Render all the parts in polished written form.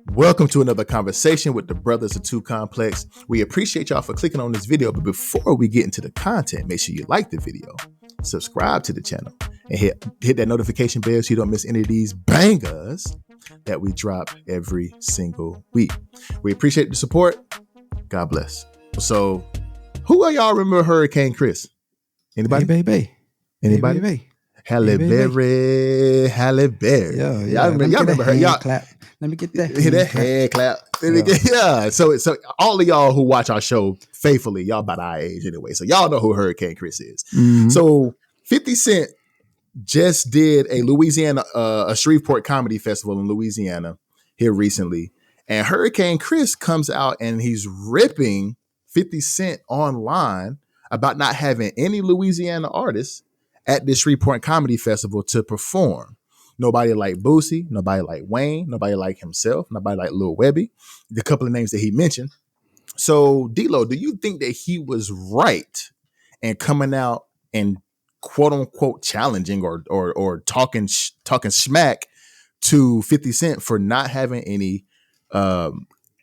Welcome to another conversation with the Brothers of Two Complex. We appreciate y'all for clicking on this video, but before we get into the content, make sure you like the video, subscribe to the channel, and hit that notification bell so you don't miss any of these bangers that we drop every single week. We appreciate the support. God bless. So, who are y'all remember Hurricane Chris? Anybody? Baby. Anybody? Halle Berry. Y'all remember her? Y'all clap. Let me get that. Hit that hand clap. Yeah. So all of y'all who watch our show faithfully, y'all about our age anyway. So y'all know who Hurricane Chris is. Mm-hmm. So 50 Cent just did a Shreveport comedy festival in Louisiana here recently. And Hurricane Chris comes out and he's ripping 50 Cent online about not having any Louisiana artists at this Shreveport comedy festival to perform. Nobody like Boosie, nobody like Wayne, nobody like himself, nobody like Lil Webby, the couple of names that he mentioned. So, D-Lo, do you think that he was right in coming out and quote unquote challenging or talking smack to 50 Cent for not having any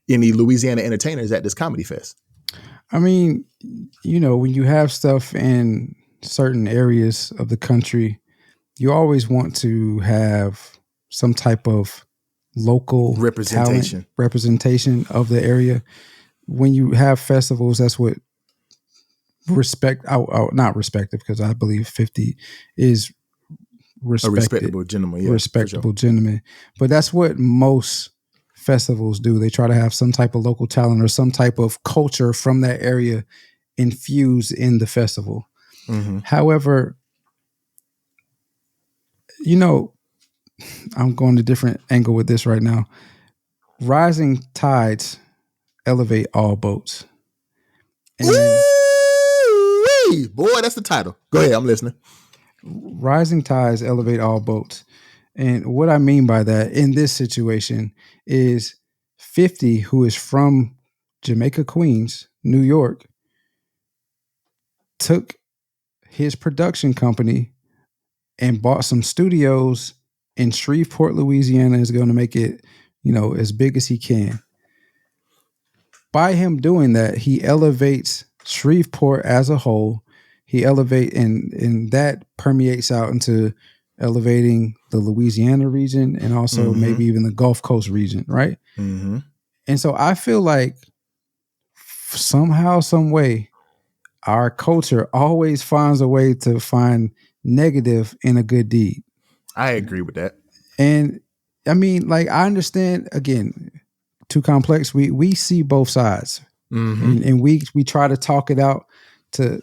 Louisiana entertainers at this comedy fest? I mean, you know, when you have stuff in certain areas of the country, you always want to have some type of local representation of the area. When you have festivals, that's what not respected, because I believe 50 is a respectable gentleman. Yeah, gentleman. But that's what most festivals do. They try to have some type of local talent or some type of culture from that area infused in the festival. Mm-hmm. However, you know, I'm going a different angle with this right now. Rising tides elevate all boats. And boy, that's the title. Go ahead, I'm listening. Rising tides elevate all boats. And what I mean by that in this situation is 50, who is from Jamaica, Queens, New York, took his production company and bought some studios in Shreveport, Louisiana, is going to make it, you know, as big as he can. By him doing that, he elevates Shreveport as a whole. He and that permeates out into elevating the Louisiana region and also maybe even the Gulf Coast region, right? Mm-hmm. And so I feel like somehow, some way, our culture always finds a way to find negative in a good deed. I agree with that. And I mean, like, I understand, again, Too Complex. We see both sides, and we try to talk it out to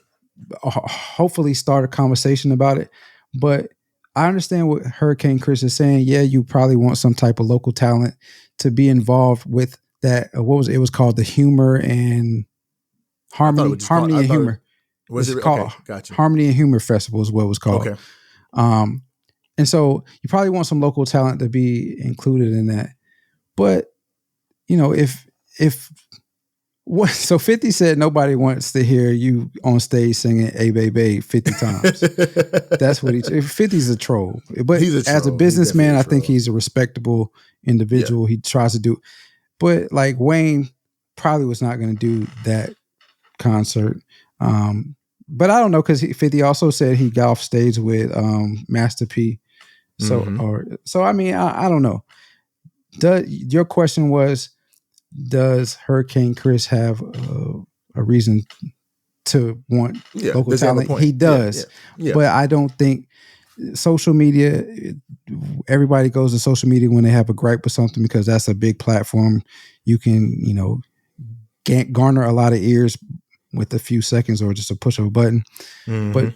hopefully start a conversation about it. But I understand what Hurricane Chris is saying. Yeah, you probably want some type of local talent to be involved with that. It was called the Humor and Harmony and Humor. Was it called? Okay, gotcha. Harmony and Humor Festival is what it was called. Okay. And so you probably want some local talent to be included in that. But, you know, so 50 said nobody wants to hear you on stage singing "Hey Baby" 50 times. That's what 50's a troll. But as a businessman, I think he's a respectable individual. Yeah. He tries to do, but like Wayne probably was not going to do that concert. But I don't know, because 50 also said he got off stage with Master P. So I mean, I don't know. Your question was, does Hurricane Chris have a reason to want local talent? He does. Yeah. But I don't think social media, everybody goes to social media when they have a gripe with something, because that's a big platform. You can, you know, garner a lot of ears with a few seconds or just a push of a button. Mm-hmm.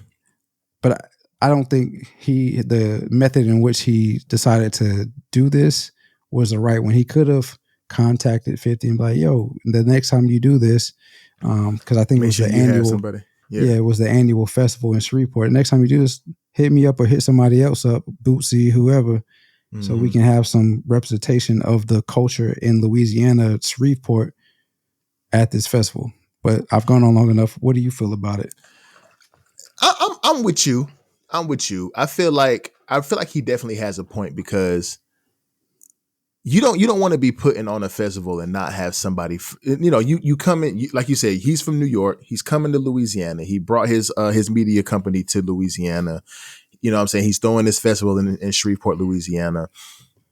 But I don't think the method in which he decided to do this was the right one. He could have contacted 50 and be like, yo, the next time you do this, because I think it was the annual, it was the annual festival in Shreveport. Next time you do this, hit me up or hit somebody else up, Bootsy, whoever, so we can have some representation of the culture in Louisiana, Shreveport, at this festival. But I've gone on long enough. What do you feel about it? I'm with you. I feel like he definitely has a point, because you don't want to be putting on a festival and not have somebody, you come in, like you said, he's from New York. He's coming to Louisiana. He brought his media company to Louisiana. You know what I'm saying? He's throwing this festival in Shreveport, Louisiana.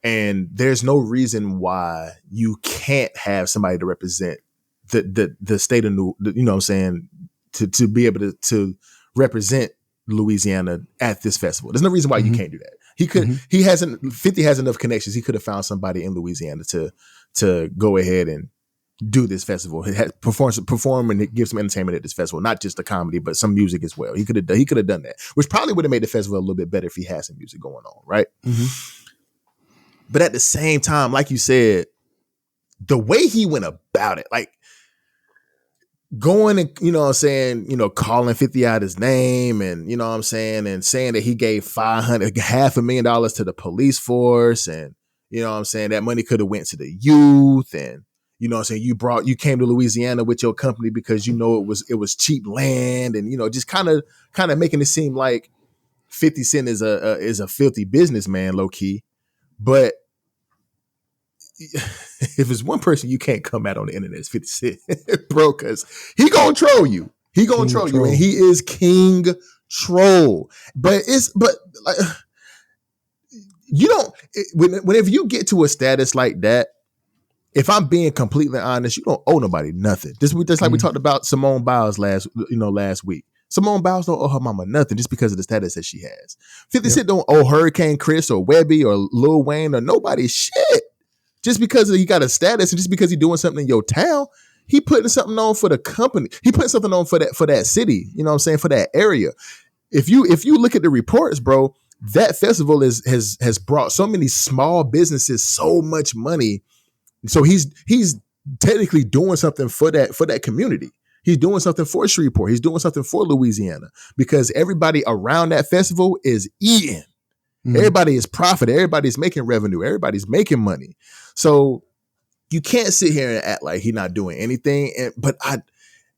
And there's no reason why you can't have somebody to represent the state of you know what I'm saying, to be able to represent Louisiana at this festival. There's no reason why you can't do that. He could, 50 has enough connections. He could have found somebody in Louisiana to go ahead and do this festival. Perform and give some entertainment at this festival, not just the comedy, but some music as well. He could have done that, which probably would have made the festival a little bit better if he had some music going on, right? But at the same time, like you said, the way he went about it, like going and, you know what I'm saying, calling 50 out his name and, you know what I'm saying, and saying that he gave $500,000 to the police force. And, you know what I'm saying, that money could have went to the youth. And, you know what I'm saying, you came to Louisiana with your company because, it was cheap land. And, just kind of making it seem like 50 Cent is a filthy businessman, low key. But if it's one person you can't come at on the internet, it's 50 Cent, bro, because he gonna troll you. He gonna troll you, and he is king troll. But like, whenever you get to a status like that, if I'm being completely honest, you don't owe nobody nothing. Just like we talked about Simone Biles last week. Simone Biles don't owe her mama nothing just because of the status that she has. 50 Cent don't owe Hurricane Chris or Webby or Lil Wayne or nobody shit. Just because he got a status and just because he's doing something in your town, he putting something on for the company. He putting something on for that city. You know what I'm saying? For that area. If you look at the reports, bro, that festival has brought so many small businesses so much money. So he's technically doing something for that community. He's doing something for Shreveport. He's doing something for Louisiana because everybody around that festival is eating. Everybody is profiting. Everybody's making revenue. Everybody's making money. So you can't sit here and act like he's not doing anything. But I,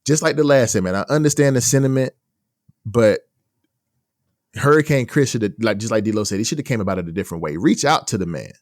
just like the last time, man, I understand the sentiment, but Hurricane Chris should have, just like D-Lo said, he should have came about it a different way. Reach out to the man.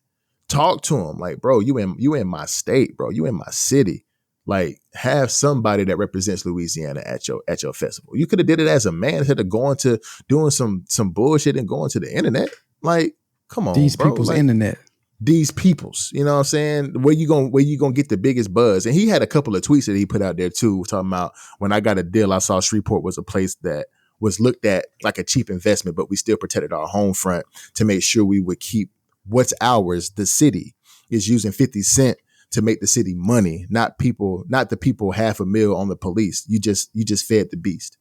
Talk to him. Like, bro, you in my state, bro. You in my city. Like, have somebody that represents Louisiana at your festival. You could have did it as a man instead of going to doing some bullshit and going to the internet. Like, come on, these bro. People's internet. These people's, you know what I'm saying? Where you gonna get the biggest buzz? And he had a couple of tweets that he put out there too, talking about, when I got a deal, I saw Shreveport was a place that was looked at like a cheap investment, but we still protected our home front to make sure we would keep what's ours. The city is using 50 Cent to make the city money, not the people $500,000 on the police. You just fed the beast.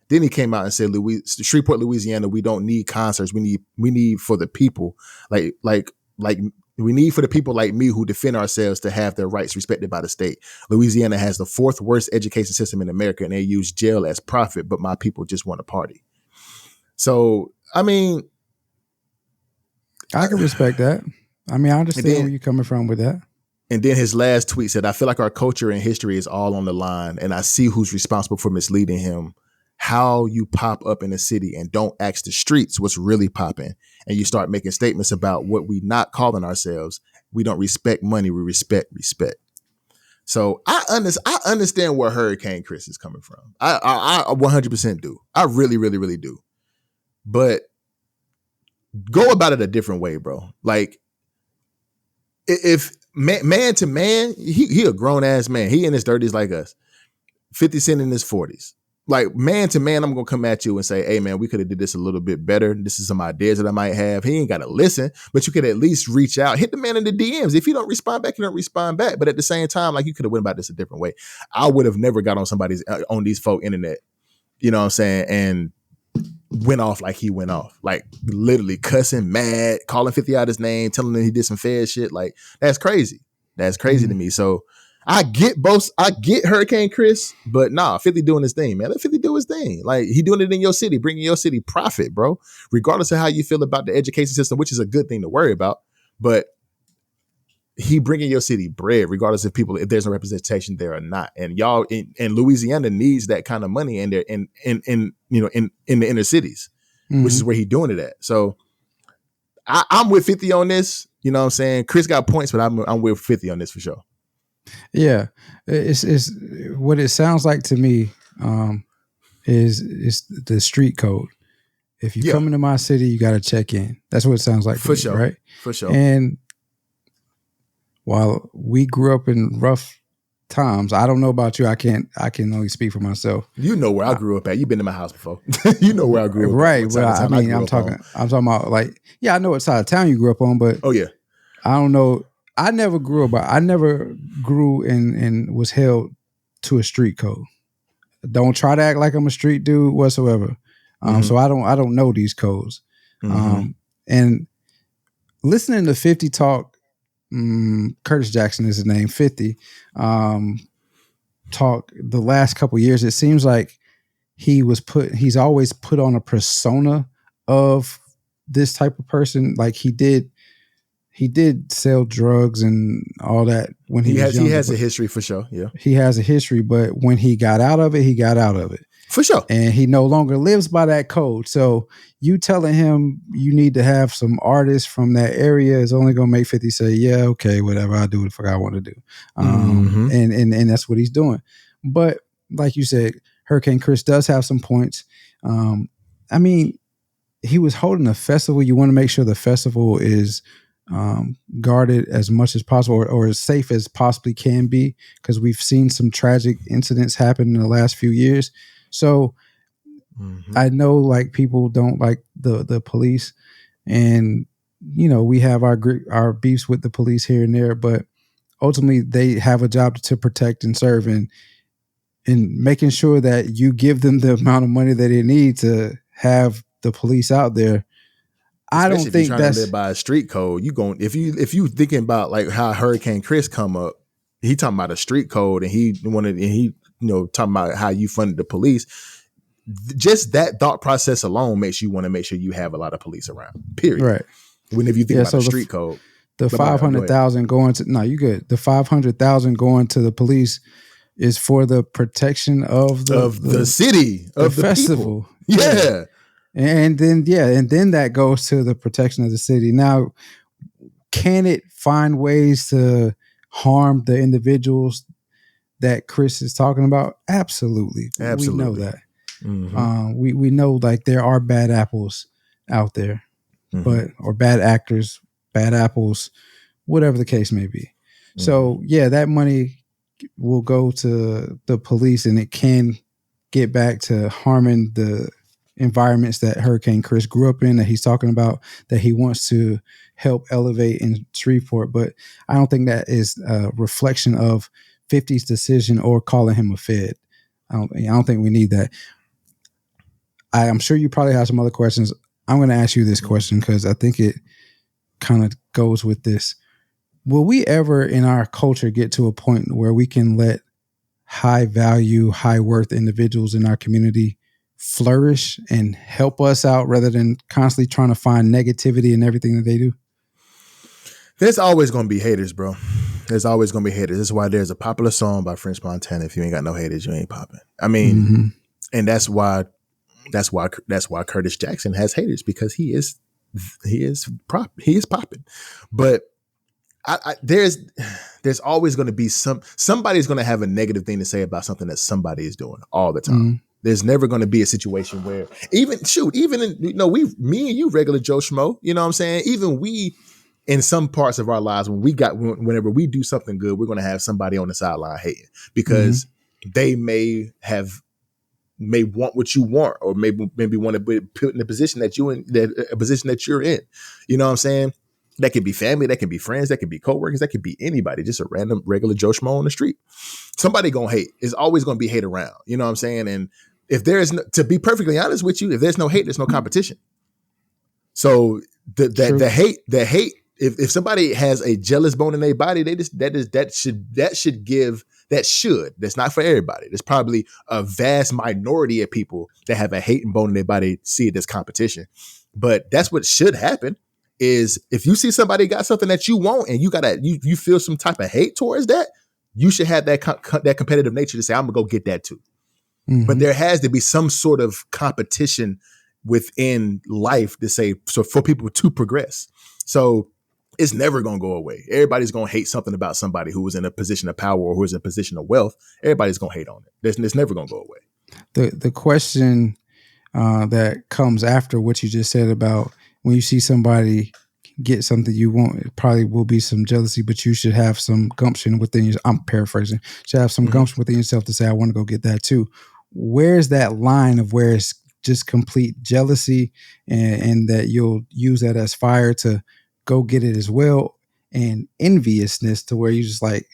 Then he came out and said, Shreveport, Louisiana, we don't need concerts. We need for the people, like we need for the people like me who defend ourselves to have their rights respected by the state. Louisiana has the 4th worst education system in America, and they use jail as profit, but my people just want to party. So, I mean, I can respect that. I mean, I understand where you're coming from with that. And then his last tweet said, I feel like our culture and history is all on the line, and I see who's responsible for misleading him. How you pop up in a city and don't ask the streets what's really popping, and you start making statements about what we not calling ourselves. We don't respect money. We respect. So I understand where Hurricane Chris is coming from. I 100% do. I really, really, really do. But go about it a different way, bro. Like, if man to man, he a grown ass man. He in his 30s like us. 50 Cent in his 40s. Like, man to man, I'm going to come at you and say, hey, man, we could have did this a little bit better. This is some ideas that I might have. He ain't got to listen, but you could at least reach out, hit the man in the DMs. If you don't respond back, you don't respond back. But at the same time, like, you could have went about this a different way. I would have never got on these folk internet, you know what I'm saying, and went off like he went off. Like, literally cussing, mad, calling 50 out his name, telling him he did some fair shit. Like, that's crazy. That's crazy to me. So I get Hurricane Chris, but nah, 50 doing his thing, man. Let 50 do his thing. Like, he doing it in your city, bringing your city profit, bro. Regardless of how you feel about the education system, which is a good thing to worry about, but he bringing your city bread, regardless if there's no representation there or not. And y'all in Louisiana needs that kind of money in there in the inner cities, which is where he doing it at. So I'm with 50 on this. You know what I'm saying? Chris got points, but I'm with 50 on this for sure. Yeah, it's what it sounds like to me. Is the street code. If you come into my city, you got to check in. That's what it sounds like to me, sure. right? For sure. And while we grew up in rough times, I don't know about you. I can only speak for myself. You know where I grew up at. You've been to my house before. You know where I grew up right, at. Right, but I'm talking about like, I know what side of town you grew up on, but I don't know. I never grew and was held to a street code. Don't try to act like I'm a street dude whatsoever. So I don't know these codes. And listening to 50 talk, Curtis Jackson is his name, 50, talk the last couple of years, it seems like he's always put on a persona of this type of person. Like he did sell drugs and all that when he was younger. He has a history for sure. Yeah. He has a history, but when he got out of it, he got out of it. For sure. And he no longer lives by that code. So you telling him you need to have some artists from that area is only going to make 50 say, yeah, okay, whatever, I'll do what the fuck I want to do. And that's what he's doing. But like you said, Hurricane Chris does have some points. I mean, he was holding a festival. You want to make sure the festival is guarded as much as possible or as safe as possibly can be, because we've seen some tragic incidents happen in the last few years. So I know like people don't like the police, and you know we have our beefs with the police here and there, but ultimately they have a job to protect and serve, and making sure that you give them the amount of money that they need to have the police out there. I don't think you're trying to live by a street code. If you thinking about like how Hurricane Chris come up, he talking about a street code, and he talking about how you funded the police. Just that thought process alone makes you want to make sure you have a lot of police around. Period. Right. Whenever you think about the street code, the 500,000 going to you good. The 500,000 going to the police is for the protection of the city of the festival. People. Yeah. And then that goes to the protection of the city. Now, can it find ways to harm the individuals that Chris is talking about? Absolutely. We know that. We know like there are bad apples out there, or bad actors, bad apples, whatever the case may be. So yeah, that money will go to the police, and it can get back to harming the environments that Hurricane Chris grew up in, that he's talking about, that he wants to help elevate in Shreveport. But I don't think that is a reflection of 50's decision or calling him a Fed. I don't think we need that. I'm sure you probably have some other questions. I'm going to ask you this question because I think it kind of goes with this. Will we ever in our culture get to a point where we can let high value, high worth individuals in our community flourish and help us out rather than constantly trying to find negativity in everything that they do? There's always going to be haters, bro. There's always going to be haters. This is why there's a popular song by French Montana. If you ain't got no haters, you ain't popping. I mean, and that's why Curtis Jackson has haters, because he is popping. But there's always going to be somebody's going to have a negative thing to say about something that somebody is doing all the time. There's never going to be a situation where me and you regular Joe Schmo, you know what I'm saying? Even we, in some parts of our lives, whenever we do something good, we're going to have somebody on the sideline hating because they may want what you want, or maybe want to be put in the position that you're in. You know what I'm saying? That could be family, that can be friends, that could be coworkers, that could be anybody, just a random regular Joe Schmo on the street. Somebody gonna hate. There's always gonna be hate around. You know what I'm saying? And if to be perfectly honest with you, if there's no hate, there's no competition. So the hate, if somebody has a jealous bone in their body, that's not for everybody. There's probably a vast minority of people that have a hating bone in their body, see it as competition. But that's what should happen. Is if you see somebody got something that you want and you feel some type of hate towards that, you should have that competitive nature to say, I'm gonna go get that too. But there has to be some sort of competition within life to say, so for people to progress. So It's never going to go away. Everybody's going to hate something about somebody who was in a position of power or who is in a position of wealth. Everybody's going to hate on it. It's never going to go away. The question that comes after what you just said about when you see somebody get something you want, it probably will be some jealousy, but you should have some gumption within you. I'm paraphrasing. Should have some gumption within yourself to say, I want to go get that too. Where's that line of where it's just complete jealousy and that you'll use that as fire to go get it as well, and enviousness to where you just like,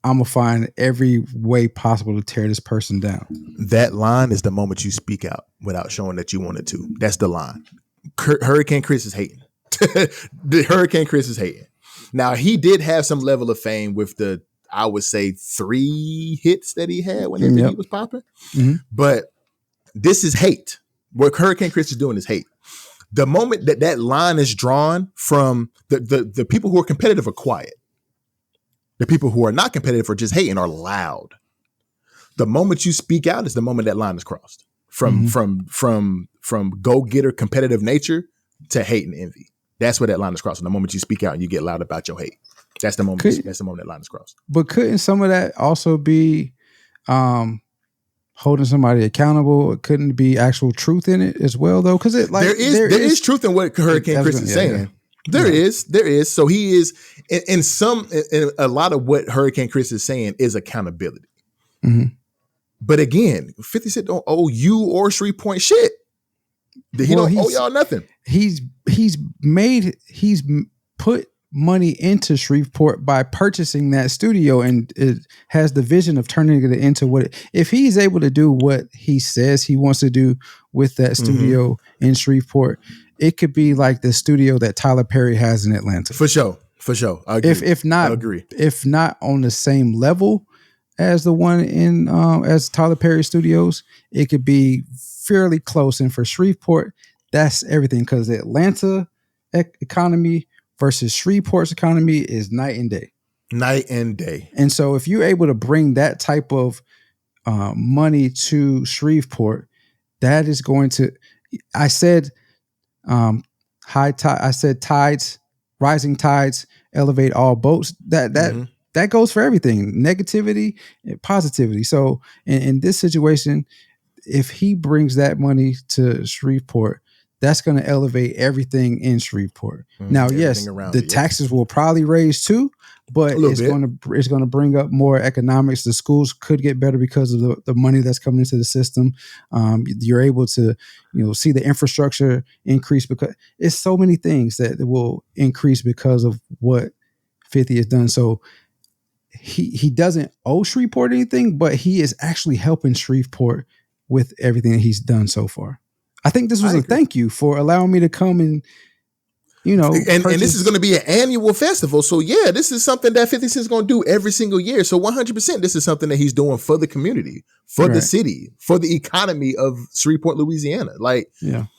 I'm going to find every way possible to tear this person down? That line is the moment you speak out without showing that you wanted to. That's the line. Hurricane Chris is hating. The Hurricane Chris is hating. Now, he did have some level of fame with the, I would say, 3 hits that he had whenever he was popping. But this is hate. What Hurricane Chris is doing is hate. The moment that line is drawn from the people who are competitive are quiet. The people who are not competitive or just hating are loud. The moment you speak out is the moment that line is crossed from go-getter competitive nature to hate and envy. That's where that line is crossed. And the moment you speak out and you get loud about your hate, that's the moment. That's the moment that line is crossed. But couldn't some of that also be holding somebody accountable? It couldn't be actual truth in it as well, though, because it like there is truth in what Hurricane Chris is saying. Yeah. There is. So he is in a lot of what Hurricane Chris is saying is accountability. But again, 50 Cent don't owe you or Shreveport shit. He don't owe y'all nothing. He's put money into Shreveport by purchasing that studio, and it has the vision of turning it into if he's able to do what he says he wants to do with that studio in Shreveport, it could be like the studio that Tyler Perry has in Atlanta. For sure. I agree. If not on the same level as the one in as Tyler Perry Studios, it could be fairly close. And for Shreveport, that's everything, because the Atlanta economy versus Shreveport's economy is night and day. And so if you're able to bring that type of money to Shreveport, that is going to, I said tides, rising tides elevate all boats. That goes for everything, negativity and positivity. So in this situation, if he brings that money to Shreveport, that's going to elevate everything in Shreveport. Now, yes, the taxes will probably raise too, but it's going to bring up more economics. The schools could get better because of the money that's coming into the system. You're able to, see the infrastructure increase, because it's so many things that will increase because of what 50 has done. So he doesn't owe Shreveport anything, but he is actually helping Shreveport with everything that he's done so far. I think this was a thank you for allowing me to come and, and this is going to be an annual festival. So yeah, this is something that 50 Cent is going to do every single year. So 100%, this is something that he's doing for the community, for the city, for the economy of Shreveport, Louisiana. Like, The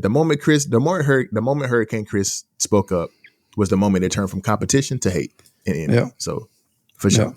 moment Hurricane Chris spoke up was the moment it turned from competition to hate. So for sure.